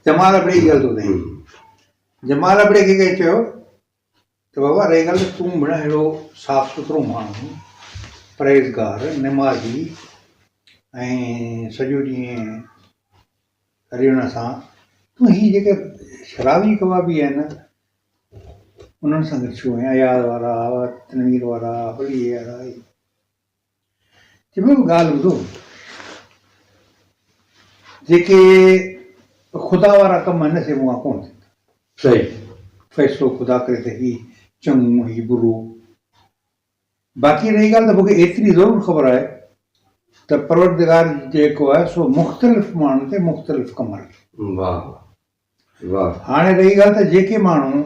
जमाल अपड़े जी ॻाल्हि थो ॿुधाई जमाल अपड़े खे कंहिं चयो त बाबा रही ॻाल्हि त तूं भेण अहिड़ो साफ़ सुथिरो माण्हू परहेज़गार निमाज़ी ऐं सॼो ॾींहुं हरियण सां तूं हीअ जेके शराबी कबाबी आहिनि उन्हनि सां गॾु छो आहीं अयाज़ वारा तनवीर वारा होलीअ वारा चइबो ॻाल्हि ॿुधो जेके ख़ुदा वारा कम हिन से मूंखां कोन थींदा सही फ़ैसिलो ख़ुदा करे त हीउ चङो हीउ बुरो बाक़ी रही ॻाल्हि त मूंखे एतिरी ज़रूरु ख़बर आहे त परवरदिगार जेको आहे सो मुख़्तलिफ़ माण्हुनि ते मुख़्तलिफ़ कम रखे वाह वाह हाणे रही ॻाल्हि त जेके माण्हू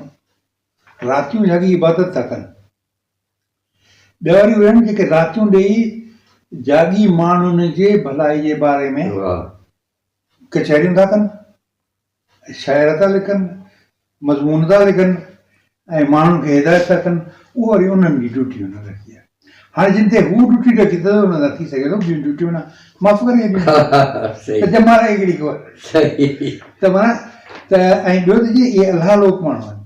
रातियूं जाॻी इबादत था कनि ॿिया वरी उहे आहिनि जेके रातियूं ॾेई जाॻी माण्हुनि जे भलाई जे बारे में वाह कचहरियूं था कनि शाइर था लिखनि मज़मून था लिखनि ऐं माण्हुनि खे हिदायत था कनि उहो वरी उन्हनि जी ड्यूटी हुन रखी आहे हाणे जिन ते हू ड्यूटी रखी त हुन सां थी सघे थो ॿियूं ड्यूटियूं न माफ़ु करे सही त जमाल हिकिड़ी ख़बर सही त माना त ऐं ॿियो त इहे अलाह लोक माण्हू आहिनि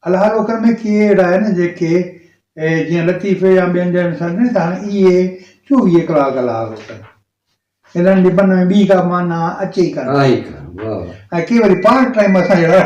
अलाह लोकनि में के अहिड़ा आहिनि जेके जीअं लतीफ़े या ॿियनि जा मिसाल न त हाणे इहे 24 कलाक अलाह लोक आहिनि हिननि जे मन में ॿी का माना अचे ई कान आई वाह ऐं के वरी पार्ट टाइम असां जहिड़ा